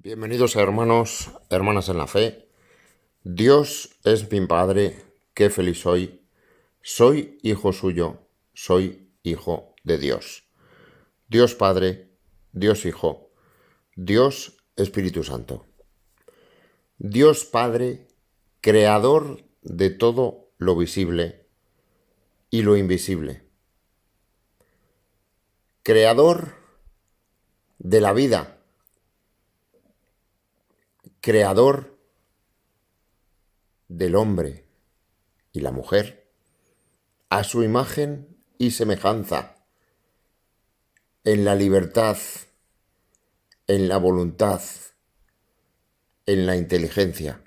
Bienvenidos hermanos, hermanas en la fe. Dios es mi Padre, qué feliz soy. Soy hijo suyo, soy hijo de Dios. Dios Padre, Dios Hijo, Dios Espíritu Santo. Dios Padre, creador de todo lo visible y lo invisible. Creador de la vida. Creador del hombre y la mujer, a su imagen y semejanza, en la libertad, en la voluntad, en la inteligencia.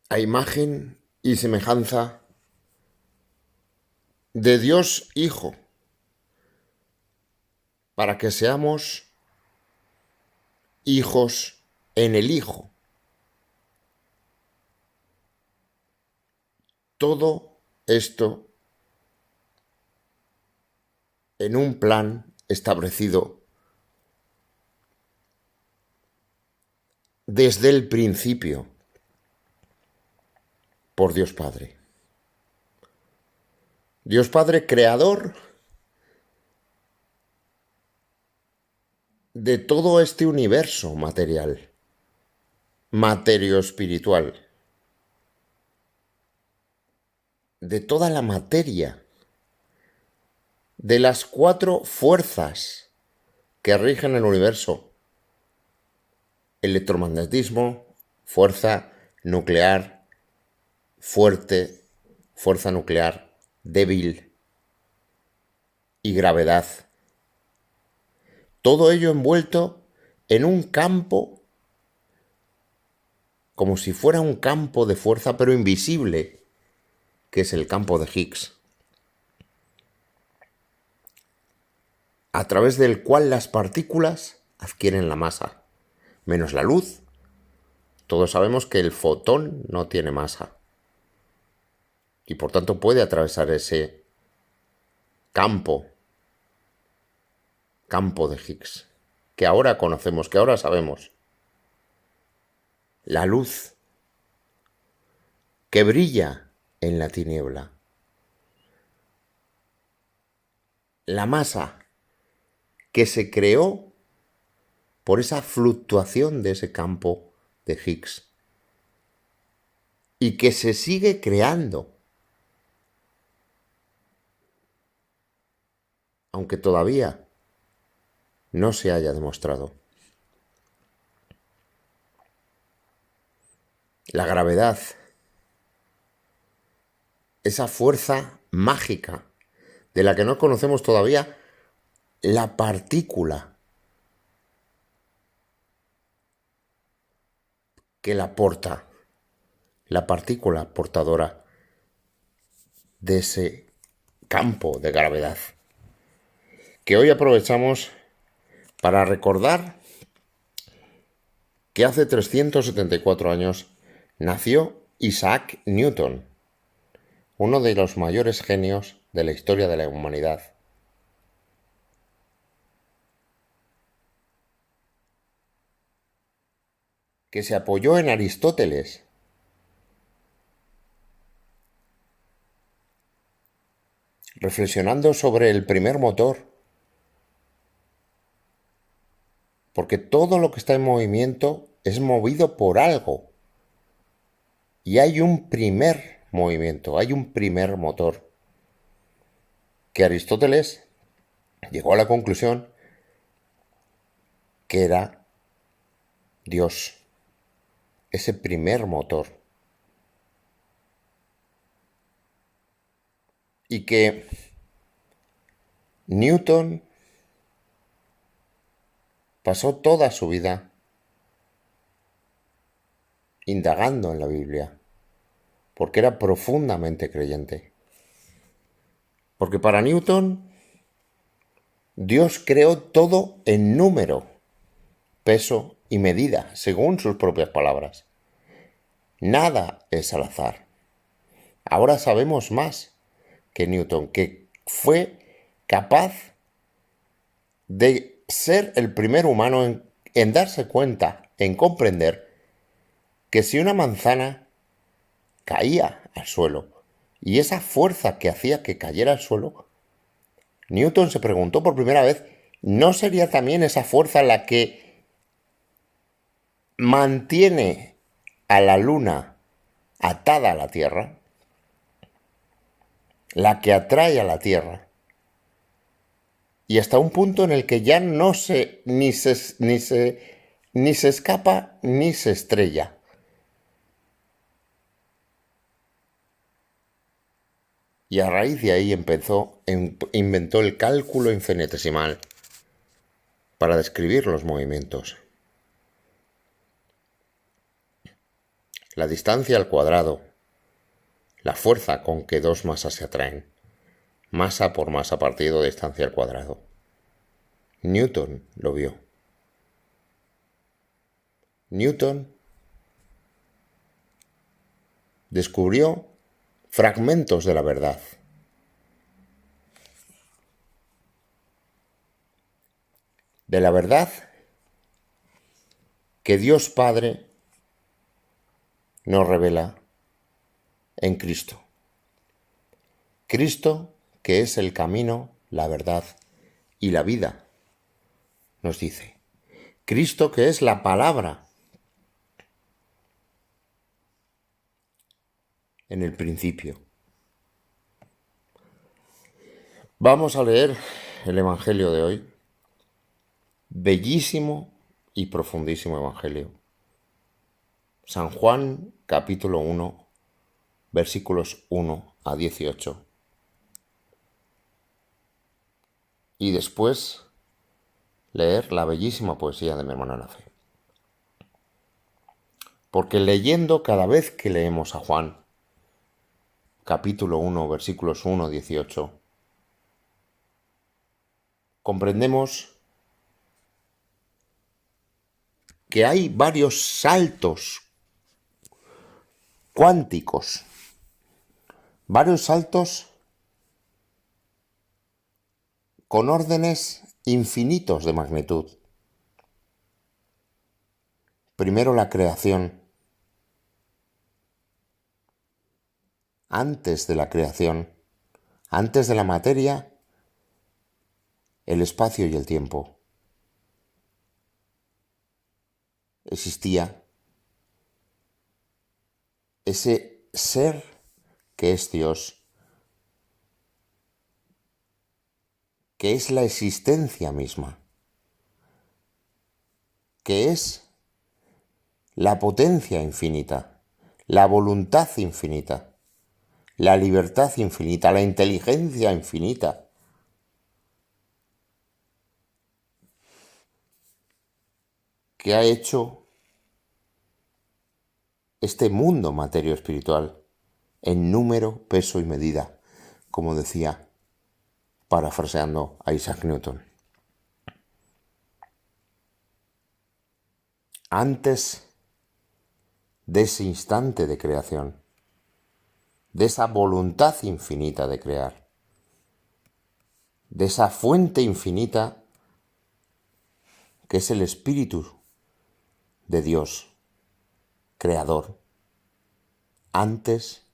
A imagen y semejanza de Dios Hijo, para que seamos hijos en el Hijo. Todo esto en un plan establecido desde el principio por Dios Padre. Dios Padre, creador de todo este universo material, materio espiritual, de toda la materia, de las 4 fuerzas que rigen el universo: electromagnetismo, fuerza nuclear fuerte, fuerza nuclear débil y gravedad. Todo ello envuelto en un campo, como si fuera un campo de fuerza, pero invisible, que es el campo de Higgs, a través del cual las partículas adquieren la masa, menos la luz. Todos sabemos que el fotón no tiene masa y por tanto puede atravesar ese campo de Higgs, que ahora conocemos, que ahora sabemos. La luz que brilla en la tiniebla. La masa que se creó por esa fluctuación de ese campo de Higgs y que se sigue creando, aunque todavía no se haya demostrado. La gravedad, esa fuerza mágica de la que no conocemos todavía la partícula que la porta, la partícula portadora de ese campo de gravedad, que hoy aprovechamos para recordar que hace 374 años nació Isaac Newton, uno de los mayores genios de la historia de la humanidad. Que se apoyó en Aristóteles reflexionando sobre el primer motor, porque todo lo que está en movimiento es movido por algo, y hay un primer movimiento, hay un primer motor, que Aristóteles llegó a la conclusión que era Dios, ese primer motor. Y que Newton pasó toda su vida indagando en la Biblia, porque era profundamente creyente. Porque para Newton, Dios creó todo en número, peso y medida, según sus propias palabras. Nada es al azar. Ahora sabemos más que Newton, que fue capaz de ser el primer humano en darse cuenta, en comprender que si una manzana caía al suelo y esa fuerza que hacía que cayera al suelo, Newton se preguntó por primera vez, ¿no sería también esa fuerza la que mantiene a la luna atada a la Tierra, la que atrae a la Tierra? Y hasta un punto en el que ya no se ni se escapa ni se estrella. Y a raíz de ahí inventó el cálculo infinitesimal para describir los movimientos. La distancia al cuadrado, la fuerza con que dos masas se atraen, masa por masa partido de distancia al cuadrado. Newton lo vio. Newton descubrió fragmentos de la verdad. De la verdad que Dios Padre nos revela en Cristo. Cristo, que es el camino, la verdad y la vida, nos dice. Cristo, que es la palabra. En el principio. Vamos a leer el Evangelio de hoy. Bellísimo y profundísimo Evangelio. San Juan, capítulo 1, versículos 1 a 18. Y después leer la bellísima poesía de mi hermana la fe. Porque leyendo cada vez que leemos a Juan, capítulo 1, versículos 1 a 18, comprendemos que hay varios saltos cuánticos, varios saltos con órdenes infinitos de magnitud. Primero la creación. Antes de la creación, antes de la materia, el espacio y el tiempo. Existía ese ser que es Dios, que es la existencia misma, que es la potencia infinita, la voluntad infinita, la libertad infinita, la inteligencia infinita. Que ha hecho este mundo materio-espiritual en número, peso y medida, como decía, parafraseando a Isaac Newton. Antes de ese instante de creación, de esa voluntad infinita de crear, de esa fuente infinita que es el Espíritu de Dios, creador, antes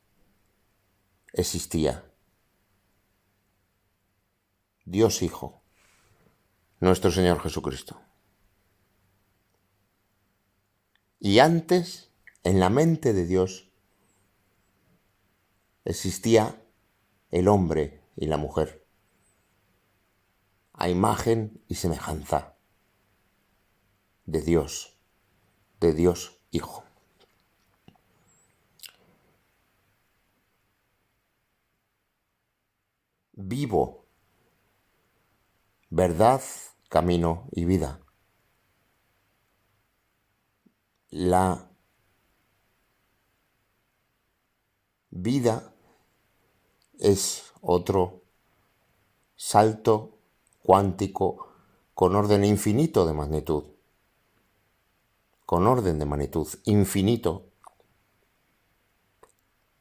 existía Dios Hijo, nuestro Señor Jesucristo. Y antes, en la mente de Dios, existía el hombre y la mujer, a imagen y semejanza de Dios Hijo. Vivo, verdad, camino y vida. La vida es otro salto cuántico con orden infinito de magnitud, con orden de magnitud infinito,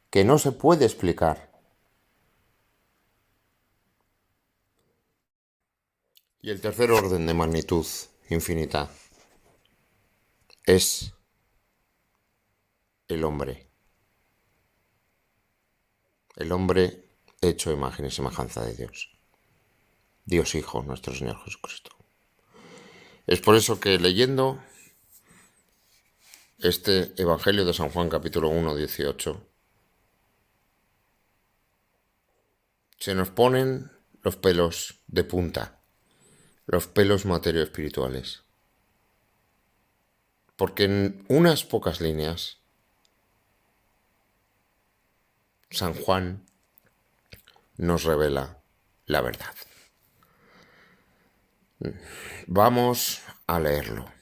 que no se puede explicar. Y el tercer orden de magnitud infinita es el hombre. El hombre hecho imagen y semejanza de Dios. Dios Hijo, nuestro Señor Jesucristo. Es por eso que leyendo este Evangelio de San Juan capítulo 1, 18, se nos ponen los pelos de punta, los pelos materioespirituales. Porque en unas pocas líneas, San Juan nos revela la verdad. Vamos a leerlo.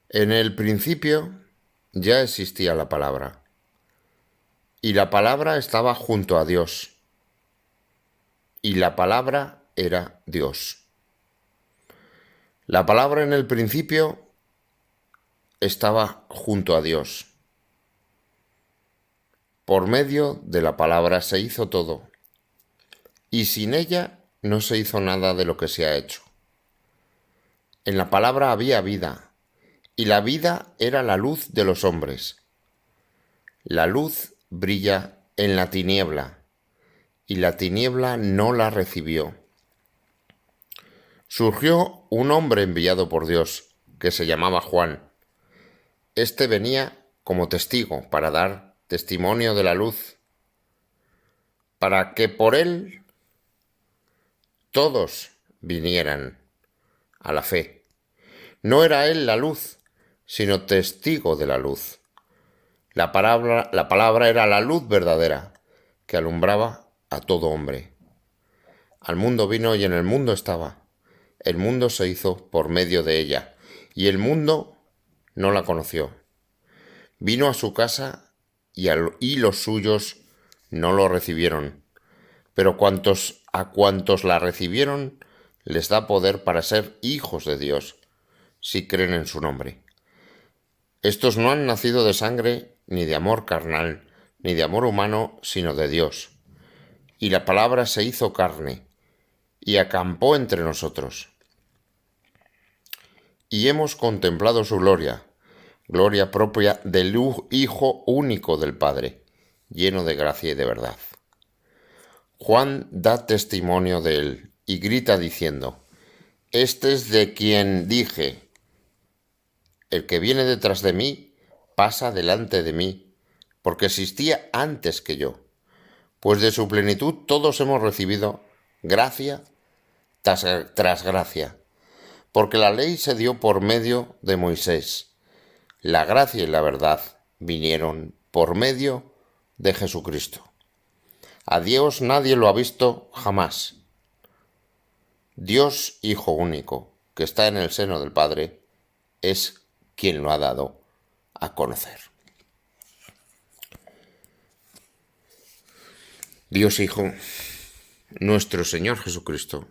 En el principio ya existía la palabra, y la palabra estaba junto a Dios, y la palabra era Dios. La palabra en el principio estaba junto a Dios. Por medio de la palabra se hizo todo, y sin ella no se hizo nada de lo que se ha hecho. En la palabra había vida, y la vida era la luz de los hombres. La luz brilla en la tiniebla, y la tiniebla no la recibió. Surgió un hombre enviado por Dios, que se llamaba Juan. Este venía como testigo para dar testimonio de la luz, para que por él todos vinieran a la fe. No era él la luz, sino testigo de la luz. La palabra era la luz verdadera, que alumbraba a todo hombre. Al mundo vino y en el mundo estaba. El mundo se hizo por medio de ella, y el mundo no la conoció. Vino a su casa y los suyos no lo recibieron. Pero a cuantos la recibieron, les da poder para ser hijos de Dios, si creen en su nombre. Estos no han nacido de sangre, ni de amor carnal, ni de amor humano, sino de Dios. Y la palabra se hizo carne, y acampó entre nosotros. Y hemos contemplado su gloria, gloria propia del Hijo único del Padre, lleno de gracia y de verdad. Juan da testimonio de él y grita diciendo: Este es de quien dije: el que viene detrás de mí pasa delante de mí, porque existía antes que yo. Pues de su plenitud todos hemos recibido gracia tras gracia, porque la ley se dio por medio de Moisés. La gracia y la verdad vinieron por medio de Jesucristo. A Dios nadie lo ha visto jamás. Dios Hijo único, que está en el seno del Padre, es quien lo ha dado a conocer. Dios Hijo, nuestro Señor Jesucristo,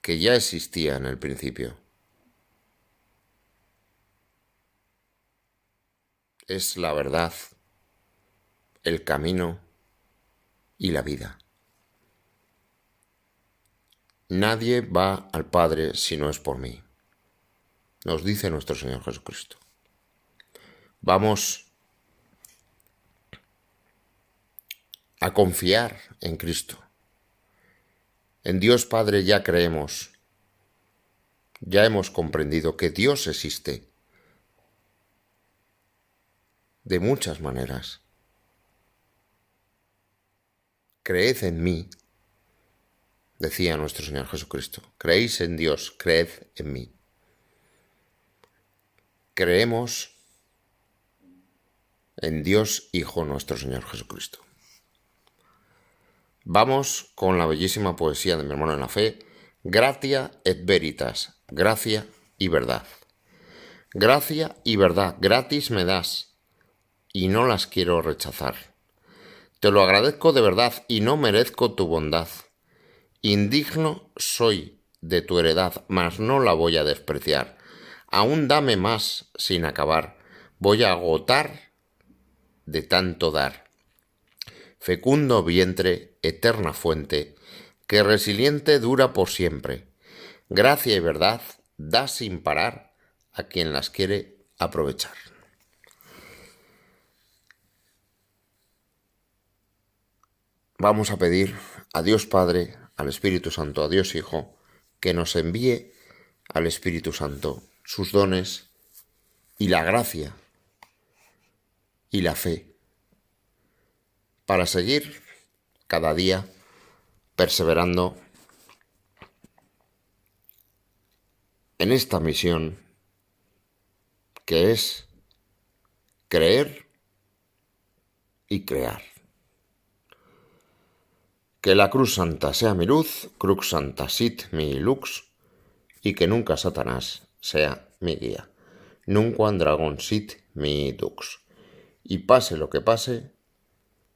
que ya existía en el principio, es la verdad, el camino y la vida. Nadie va al Padre si no es por mí, nos dice nuestro Señor Jesucristo. Vamos a confiar en Cristo. En Dios Padre ya creemos, ya hemos comprendido que Dios existe de muchas maneras. Creed en mí, decía nuestro Señor Jesucristo. Creéis en Dios, creed en mí. Creemos en Dios Hijo nuestro Señor Jesucristo. Vamos con la bellísima poesía de mi hermano en la fe, Gratia et Veritas, gracia y verdad. Gracia y verdad, gratis me das, y no las quiero rechazar. Te lo agradezco de verdad y no merezco tu bondad. Indigno soy de tu heredad, mas no la voy a despreciar. Aún dame más sin acabar, voy a agotar de tanto dar. Fecundo vientre, eterna fuente, que resiliente dura por siempre. Gracia y verdad da sin parar a quien las quiere aprovechar. Vamos a pedir a Dios Padre, al Espíritu Santo, a Dios Hijo, que nos envíe al Espíritu Santo sus dones y la gracia y la fe para seguir cada día perseverando en esta misión que es creer y crear. Que la Cruz Santa sea mi luz, Crux Santa sit mi lux, y que nunca Satanás sea mi guía. Nunquam dragon sit mi dux. Y pase lo que pase,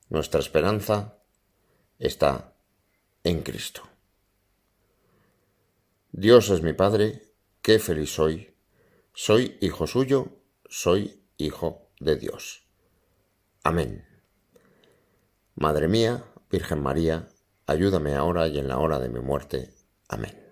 nuestra esperanza está en Cristo. Dios es mi Padre, qué feliz soy. Soy hijo suyo, soy hijo de Dios. Amén. Madre mía, Virgen María, ayúdame ahora y en la hora de mi muerte. Amén.